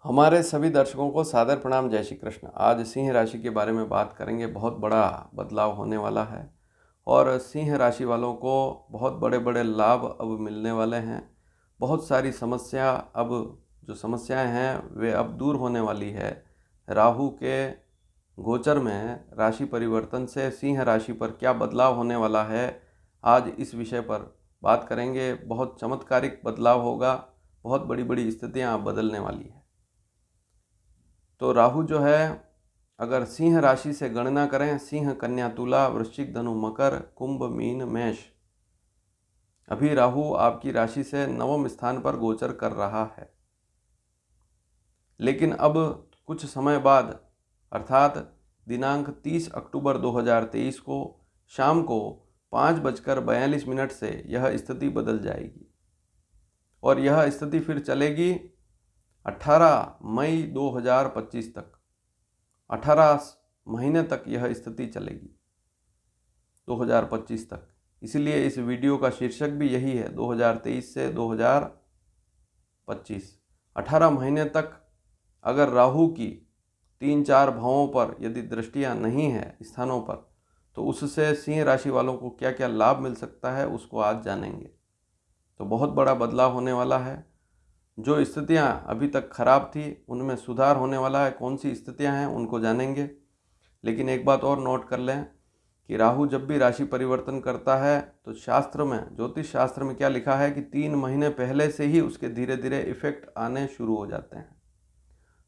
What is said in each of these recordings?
हमारे सभी दर्शकों को सादर प्रणाम। जय श्री कृष्ण। आज सिंह राशि के बारे में बात करेंगे। बहुत बड़ा बदलाव होने वाला है और सिंह राशि वालों को बहुत बड़े बड़े लाभ अब मिलने वाले हैं। बहुत सारी जो समस्याएं हैं वे अब दूर होने वाली है। राहु के गोचर में राशि परिवर्तन से सिंह राशि पर क्या बदलाव होने वाला है, आज इस विषय पर बात करेंगे। बहुत चमत्कारिक बदलाव होगा, बहुत बड़ी बड़ी स्थितियां बदलने वाली है। तो राहु जो है, अगर सिंह राशि से गणना करें, सिंह, कन्या, तुला, वृश्चिक, धनु, मकर, कुंभ, मीन, मेष, अभी राहु आपकी राशि से नवम स्थान पर गोचर कर रहा है। लेकिन अब कुछ समय बाद अर्थात दिनांक 30 अक्टूबर 2023 को शाम को 5:42 से यह स्थिति बदल जाएगी और यह स्थिति फिर चलेगी 18 मई 2025 तक। 18 महीने तक यह स्थिति चलेगी, 2025 तक। इसलिए इस वीडियो का शीर्षक भी यही है, 2023 से 2025। 18 महीने तक अगर राहु की 3-4 भावों पर यदि दृष्टियां नहीं हैं स्थानों पर, तो उससे सिंह राशि वालों को क्या क्या लाभ मिल सकता है उसको आज जानेंगे। तो बहुत बड़ा बदलाव होने वाला है। जो स्थितियां अभी तक खराब थी उनमें सुधार होने वाला है। कौन सी स्थितियां हैं उनको जानेंगे। लेकिन एक बात और नोट कर लें कि राहु जब भी राशि परिवर्तन करता है तो शास्त्र में, ज्योतिष शास्त्र में क्या लिखा है कि 3 महीने पहले से ही उसके धीरे धीरे इफेक्ट आने शुरू हो जाते हैं।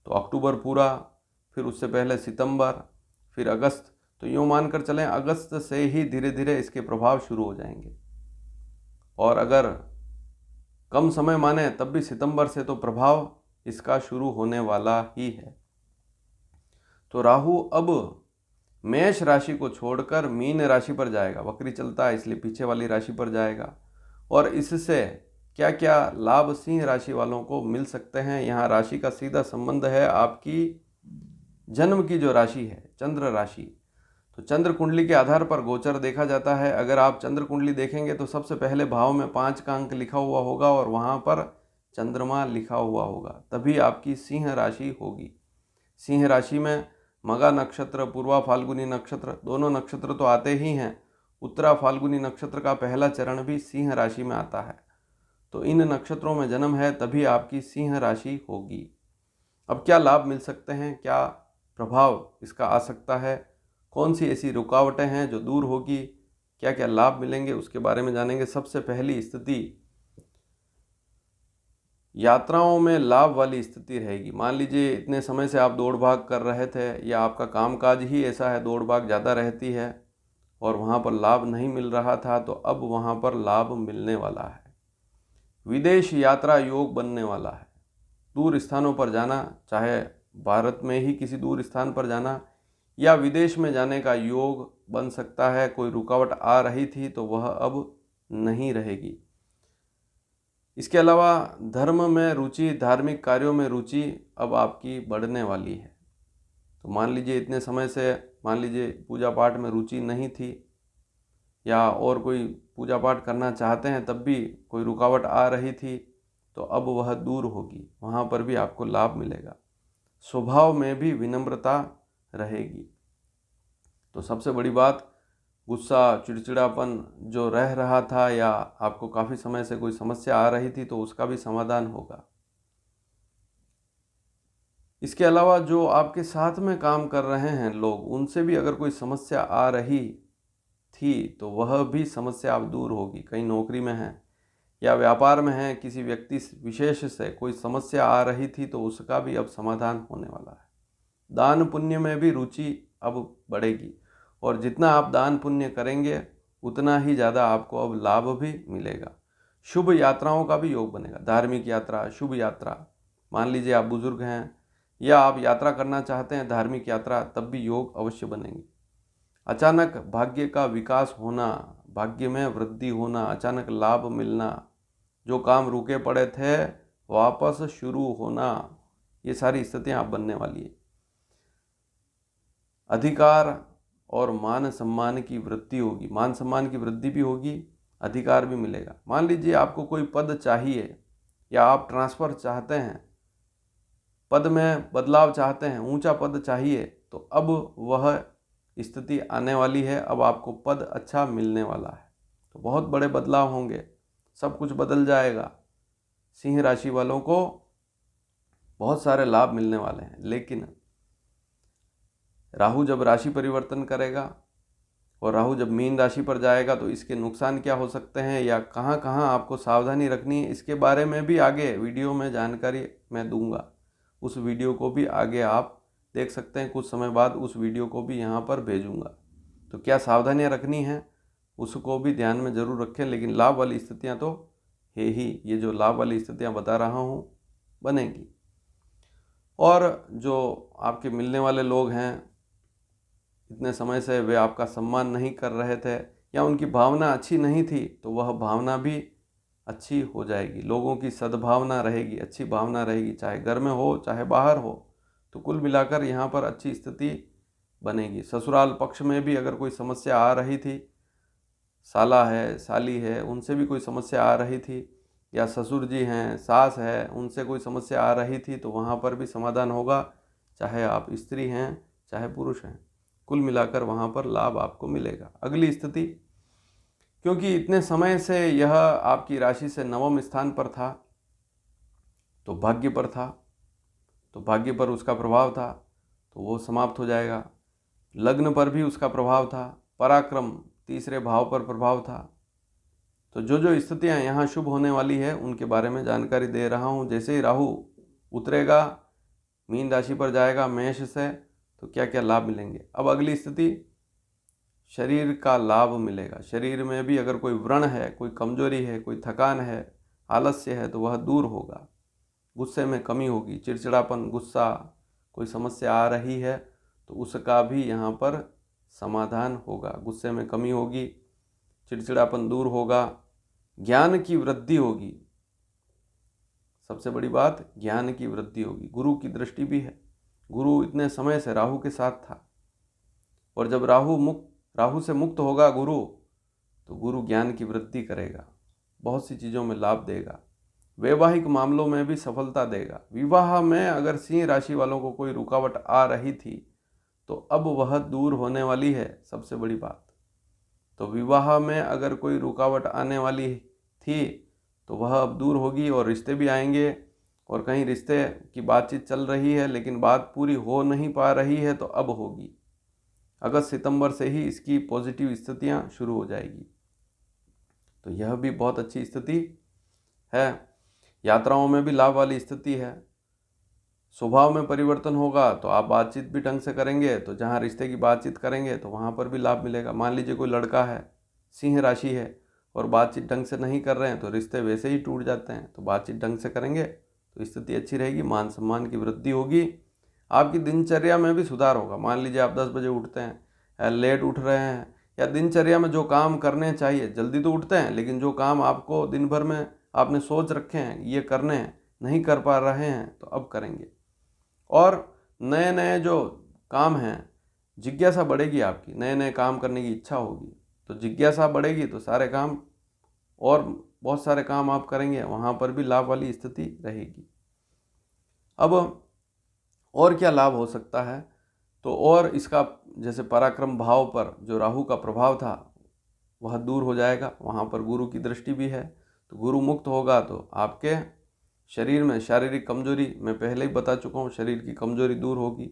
तो अक्टूबर पूरा, फिर उससे पहले सितंबर, फिर अगस्त, तो यूँ मानकर चलें अगस्त से ही धीरे धीरे इसके प्रभाव शुरू हो जाएंगे। और अगर कम समय माने तब भी सितंबर से तो प्रभाव इसका शुरू होने वाला ही है। तो राहु अब मेष राशि को छोड़कर मीन राशि पर जाएगा। वक्री चलता है इसलिए पीछे वाली राशि पर जाएगा। और इससे क्या क्या लाभ सिंह राशि वालों को मिल सकते हैं, यहाँ राशि का सीधा संबंध है आपकी जन्म की जो राशि है, चंद्र राशि। तो चंद्र कुंडली के आधार पर गोचर देखा जाता है। अगर आप चंद्र कुंडली देखेंगे तो सबसे पहले भाव में 5 का अंक लिखा हुआ होगा और वहाँ पर चंद्रमा लिखा हुआ होगा, तभी आपकी सिंह राशि होगी। सिंह राशि में मगा नक्षत्र, पूर्वा फाल्गुनी नक्षत्र, दोनों नक्षत्र तो आते ही हैं। उत्तरा फाल्गुनी नक्षत्र का पहला चरण भी सिंह राशि में आता है। तो इन नक्षत्रों में जन्म है तभी आपकी सिंह राशि होगी। अब क्या लाभ मिल सकते हैं, क्या प्रभाव इसका आ सकता है, कौन सी ऐसी रुकावटें हैं जो दूर होगी, क्या क्या लाभ मिलेंगे, उसके बारे में जानेंगे। सबसे पहली स्थिति यात्राओं में लाभ वाली स्थिति रहेगी। मान लीजिए इतने समय से आप दौड़ भाग कर रहे थे या आपका कामकाज ही ऐसा है, दौड़ भाग ज़्यादा रहती है और वहाँ पर लाभ नहीं मिल रहा था, तो अब वहाँ पर लाभ मिलने वाला है। विदेश यात्रा योग बनने वाला है। दूर स्थानों पर जाना, चाहे भारत में ही किसी दूर स्थान पर जाना या विदेश में जाने का योग बन सकता है। कोई रुकावट आ रही थी तो वह अब नहीं रहेगी। इसके अलावा धर्म में रुचि, धार्मिक कार्यों में रुचि अब आपकी बढ़ने वाली है। तो मान लीजिए इतने समय से पूजा पाठ में रुचि नहीं थी या और कोई पूजा पाठ करना चाहते हैं तब भी कोई रुकावट आ रही थी, तो अब वह दूर होगी, वहाँ पर भी आपको लाभ मिलेगा। स्वभाव में भी विनम्रता रहेगी। तो सबसे बड़ी बात, गुस्सा, चिड़चिड़ापन जो रह रहा था या आपको काफ़ी समय से कोई समस्या आ रही थी तो उसका भी समाधान होगा। इसके अलावा जो आपके साथ में काम कर रहे हैं लोग, उनसे भी अगर कोई समस्या आ रही थी तो वह भी समस्या अब दूर होगी। कहीं नौकरी में है या व्यापार में है, किसी व्यक्ति विशेष से कोई समस्या आ रही थी तो उसका भी अब समाधान होने वाला है। दान पुण्य में भी रुचि अब बढ़ेगी और जितना आप दान पुण्य करेंगे उतना ही ज़्यादा आपको अब लाभ भी मिलेगा। शुभ यात्राओं का भी योग बनेगा। धार्मिक यात्रा, शुभ यात्रा, मान लीजिए आप बुजुर्ग हैं या आप यात्रा करना चाहते हैं धार्मिक यात्रा, तब भी योग अवश्य बनेंगे। अचानक भाग्य का विकास होना, भाग्य में वृद्धि होना, अचानक लाभ मिलना, जो काम रुके पड़े थे वापस शुरू होना, ये सारी स्थितियाँ अब बनने वाली है। अधिकार और मान सम्मान की वृद्धि होगी। मान सम्मान की वृद्धि भी होगी, अधिकार भी मिलेगा। मान लीजिए आपको कोई पद चाहिए या आप ट्रांसफ़र चाहते हैं पद में बदलाव चाहते हैं, ऊंचा पद चाहिए, तो अब वह स्थिति आने वाली है। अब आपको पद अच्छा मिलने वाला है, तो बहुत बड़े बदलाव होंगे, सब कुछ बदल जाएगा। सिंह राशि वालों को बहुत सारे लाभ मिलने वाले हैं। लेकिन राहु जब राशि परिवर्तन करेगा और राहु जब मीन राशि पर जाएगा तो इसके नुकसान क्या हो सकते हैं या कहाँ कहाँ आपको सावधानी रखनी है, इसके बारे में भी आगे वीडियो में जानकारी मैं दूंगा। उस वीडियो को भी आगे आप देख सकते हैं, कुछ समय बाद उस वीडियो को भी यहाँ पर भेजूंगा। तो क्या सावधानियाँ रखनी है उसको भी ध्यान में ज़रूर रखें। लेकिन लाभ वाली स्थितियाँ तो है ही, ये जो लाभ वाली स्थितियाँ बता रहा हूँ बनेगी। और जो आपके मिलने वाले लोग हैं, इतने समय से वे आपका सम्मान नहीं कर रहे थे या उनकी भावना अच्छी नहीं थी, तो वह भावना भी अच्छी हो जाएगी। लोगों की सद्भावना रहेगी, अच्छी भावना रहेगी, चाहे घर में हो चाहे बाहर हो। तो कुल मिलाकर यहाँ पर अच्छी स्थिति बनेगी। ससुराल पक्ष में भी अगर कोई समस्या आ रही थी, साला है साली है उनसे भी कोई समस्या आ रही थी, या ससुर जी हैं सास है उनसे कोई समस्या आ रही थी, तो वहाँ पर भी समाधान होगा। चाहे आप स्त्री हैं चाहे पुरुष हैं, कुल मिलाकर वहाँ पर लाभ आपको मिलेगा। अगली स्थिति, क्योंकि इतने समय से यह आपकी राशि से नवम स्थान पर था, तो भाग्य पर था, तो भाग्य पर उसका प्रभाव था, तो वो समाप्त हो जाएगा। लग्न पर भी उसका प्रभाव था, पराक्रम तीसरे भाव पर प्रभाव था। तो जो जो स्थितियाँ यहाँ शुभ होने वाली है उनके बारे में जानकारी दे रहा हूँ। जैसे ही राहु उतरेगा, मीन राशि पर जाएगा मेष से, तो क्या क्या लाभ मिलेंगे। अब अगली स्थिति, शरीर का लाभ मिलेगा। शरीर में भी अगर कोई व्रण है, कोई कमजोरी है, कोई थकान है, आलस्य है, तो वह दूर होगा। गुस्से में कमी होगी, चिड़चिड़ापन, गुस्सा, कोई समस्या आ रही है तो उसका भी यहाँ पर समाधान होगा। गुस्से में कमी होगी, चिड़चिड़ापन दूर होगा, ज्ञान की वृद्धि होगी। सबसे बड़ी बात, ज्ञान की वृद्धि होगी। गुरु की दृष्टि भी है, गुरु इतने समय से राहु के साथ था, और जब राहु से मुक्त होगा गुरु, तो गुरु ज्ञान की वृद्धि करेगा, बहुत सी चीज़ों में लाभ देगा, वैवाहिक मामलों में भी सफलता देगा। विवाह में अगर सिंह राशि वालों को कोई रुकावट आ रही थी तो अब वह दूर होने वाली है, सबसे बड़ी बात। तो विवाह में अगर कोई रुकावट आने वाली थी तो वह अब दूर होगी, और रिश्ते भी आएंगे। और कहीं रिश्ते की बातचीत चल रही है लेकिन बात पूरी हो नहीं पा रही है, तो अब होगी। अगस्त सितंबर से ही इसकी पॉजिटिव स्थितियां शुरू हो जाएगी, तो यह भी बहुत अच्छी स्थिति है। यात्राओं में भी लाभ वाली स्थिति है। स्वभाव में परिवर्तन होगा तो आप बातचीत भी ढंग से करेंगे, तो जहाँ रिश्ते की बातचीत करेंगे तो वहाँ पर भी लाभ मिलेगा। मान लीजिए कोई लड़का है, सिंह राशि है, और बातचीत ढंग से नहीं कर रहे हैं तो रिश्ते वैसे ही टूट जाते हैं। तो बातचीत ढंग से करेंगे तो स्थिति अच्छी रहेगी, मान सम्मान की वृद्धि होगी। आपकी दिनचर्या में भी सुधार होगा। मान लीजिए आप 10 बजे उठते हैं, लेट उठ रहे हैं, या दिनचर्या में जो काम करने चाहिए, जल्दी तो उठते हैं लेकिन जो काम आपको दिन भर में आपने सोच रखे हैं ये करने हैं, नहीं कर पा रहे हैं, तो अब करेंगे। और नए नए जो काम हैं, जिज्ञासा बढ़ेगी आपकी, नए नए काम करने की इच्छा होगी, तो जिज्ञासा बढ़ेगी तो सारे काम और बहुत सारे काम आप करेंगे, वहाँ पर भी लाभ वाली स्थिति रहेगी। अब और क्या लाभ हो सकता है, तो और इसका जैसे पराक्रम भाव पर जो राहु का प्रभाव था वह दूर हो जाएगा, वहाँ पर गुरु की दृष्टि भी है। तो गुरु मुक्त होगा तो आपके शरीर में शारीरिक कमजोरी, मैं पहले ही बता चुका हूँ, शरीर की कमजोरी दूर होगी।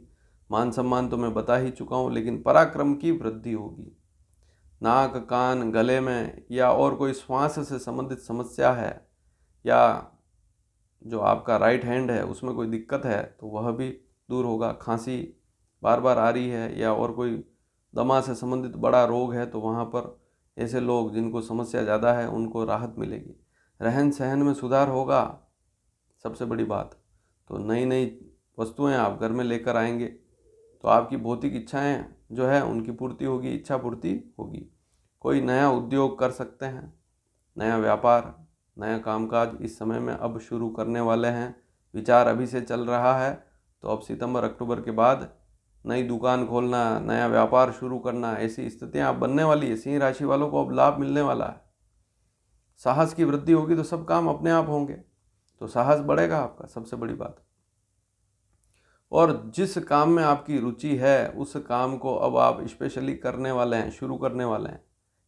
मान सम्मान तो मैं बता ही चुका हूँ, लेकिन पराक्रम की वृद्धि होगी। नाक, कान, गले में या और कोई श्वास से संबंधित समस्या है, या जो आपका राइट हैंड है उसमें कोई दिक्कत है तो वह भी दूर होगा। खांसी बार बार आ रही है या और कोई दमा से संबंधित बड़ा रोग है, तो वहाँ पर ऐसे लोग जिनको समस्या ज़्यादा है उनको राहत मिलेगी। रहन सहन में सुधार होगा, सबसे बड़ी बात। तो नई नई वस्तुएं आप घर में लेकर आएंगे तो आपकी भौतिक इच्छाएं जो है उनकी पूर्ति होगी, इच्छा पूर्ति होगी। कोई नया उद्योग कर सकते हैं, नया व्यापार, नया कामकाज इस समय में अब शुरू करने वाले हैं। विचार अभी से चल रहा है, तो अब सितंबर अक्टूबर के बाद नई दुकान खोलना, नया व्यापार शुरू करना, ऐसी स्थितियां अब बनने वाली है। सिंह राशि वालों को अब लाभ मिलने वाला है। साहस की वृद्धि होगी तो सब काम अपने आप होंगे, तो साहस बढ़ेगा आपका, सबसे बड़ी बात। और जिस काम में आपकी रुचि है उस काम को अब आप स्पेशली करने वाले हैं, शुरू करने वाले हैं।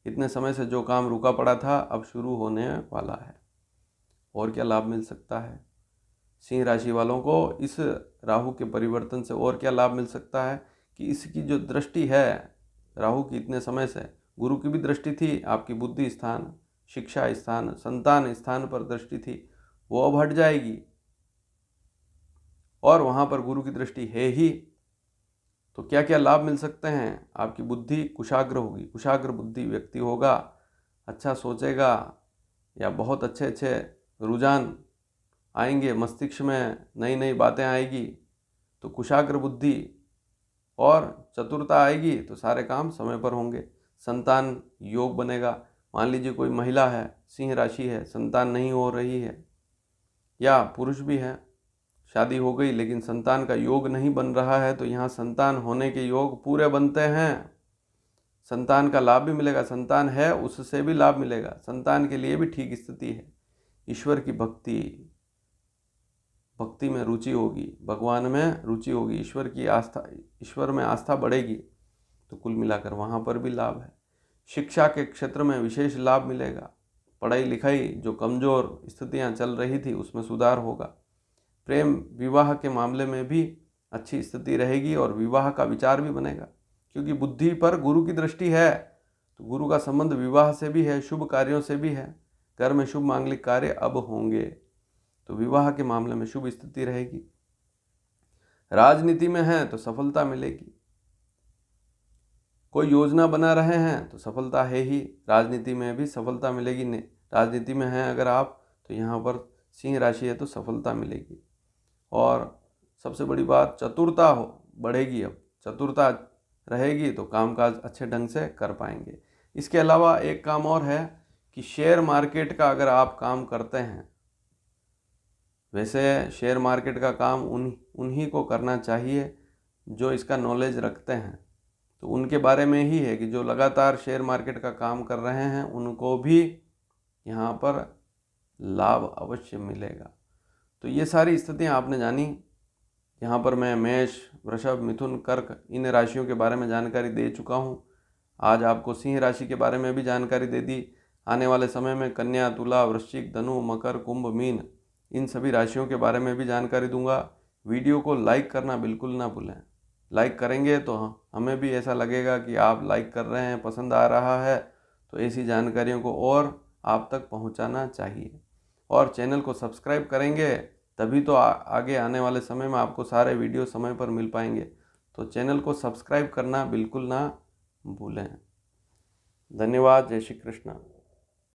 इतने समय से जो काम रुका पड़ा था अब शुरू होने वाला है। और क्या लाभ मिल सकता है सिंह राशि वालों को इस राहु के परिवर्तन से? और क्या लाभ मिल सकता है कि इसकी जो दृष्टि है राहु की, इतने समय से गुरु की भी दृष्टि थी, आपकी बुद्धि स्थान, शिक्षा स्थान, संतान स्थान पर दृष्टि थी, वो अब हट जाएगी और वहाँ पर गुरु की दृष्टि है ही। तो क्या क्या लाभ मिल सकते हैं? आपकी बुद्धि कुशाग्र होगी, कुशाग्र बुद्धि व्यक्ति होगा, अच्छा सोचेगा या बहुत अच्छे अच्छे रुझान आएंगे मस्तिष्क में, नई नई बातें आएगी तो कुशाग्र बुद्धि और चतुरता आएगी तो सारे काम समय पर होंगे। संतान योग बनेगा। मान लीजिए कोई महिला है, सिंह राशि है, संतान नहीं हो रही है, या पुरुष भी है, शादी हो गई लेकिन संतान का योग नहीं बन रहा है, तो यहाँ संतान होने के योग पूरे बनते हैं। संतान का लाभ भी मिलेगा, संतान है उससे भी लाभ मिलेगा, संतान के लिए भी ठीक स्थिति है। ईश्वर की भक्ति में रुचि होगी, भगवान में रुचि होगी, ईश्वर की आस्था, ईश्वर में आस्था बढ़ेगी, तो कुल मिलाकर वहाँ पर भी लाभ है। शिक्षा के क्षेत्र में विशेष लाभ मिलेगा। पढ़ाई लिखाई जो कमज़ोर स्थितियाँ चल रही थी उसमें सुधार होगा। प्रेम विवाह के मामले में भी अच्छी स्थिति रहेगी और विवाह का विचार भी बनेगा, क्योंकि बुद्धि पर गुरु की दृष्टि है, तो गुरु का संबंध विवाह से भी है, शुभ कार्यों से भी है। घर में शुभ मांगलिक कार्य अब होंगे, तो विवाह के मामले में शुभ स्थिति रहेगी। राजनीति में है तो सफलता मिलेगी। कोई योजना बना रहे हैं तो सफलता है ही, राजनीति में भी सफलता मिलेगी। राजनीति में हैं अगर आप तो यहाँ पर सिंह राशि है तो सफलता मिलेगी। और सबसे बड़ी बात, चतुरता बढ़ेगी। अब चतुरता रहेगी तो कामकाज अच्छे ढंग से कर पाएंगे। इसके अलावा एक काम और है कि शेयर मार्केट का अगर आप काम करते हैं, वैसे शेयर मार्केट का काम उन्हीं को करना चाहिए जो इसका नॉलेज रखते हैं, तो उनके बारे में ही है कि जो लगातार शेयर मार्केट का काम कर रहे हैं उनको भी यहाँ पर लाभ अवश्य मिलेगा। तो ये सारी स्थितियाँ आपने जानी। यहाँ पर मैं मेष, वृषभ, मिथुन, कर्क इन राशियों के बारे में जानकारी दे चुका हूँ। आज आपको सिंह राशि के बारे में भी जानकारी दे दी। आने वाले समय में कन्या, तुला, वृश्चिक, धनु, मकर, कुंभ, मीन इन सभी राशियों के बारे में भी जानकारी दूंगा। वीडियो को लाइक करना बिल्कुल ना भूलें। लाइक करेंगे तो हमें भी ऐसा लगेगा कि आप लाइक कर रहे हैं, पसंद आ रहा है, तो ऐसी जानकारियों को और आप तक पहुंचाना चाहिए। और चैनल को सब्सक्राइब करेंगे तभी तो आगे आने वाले समय में आपको सारे वीडियो समय पर मिल पाएंगे। तो चैनल को सब्सक्राइब करना बिल्कुल ना भूलें। धन्यवाद। जय श्री कृष्ण।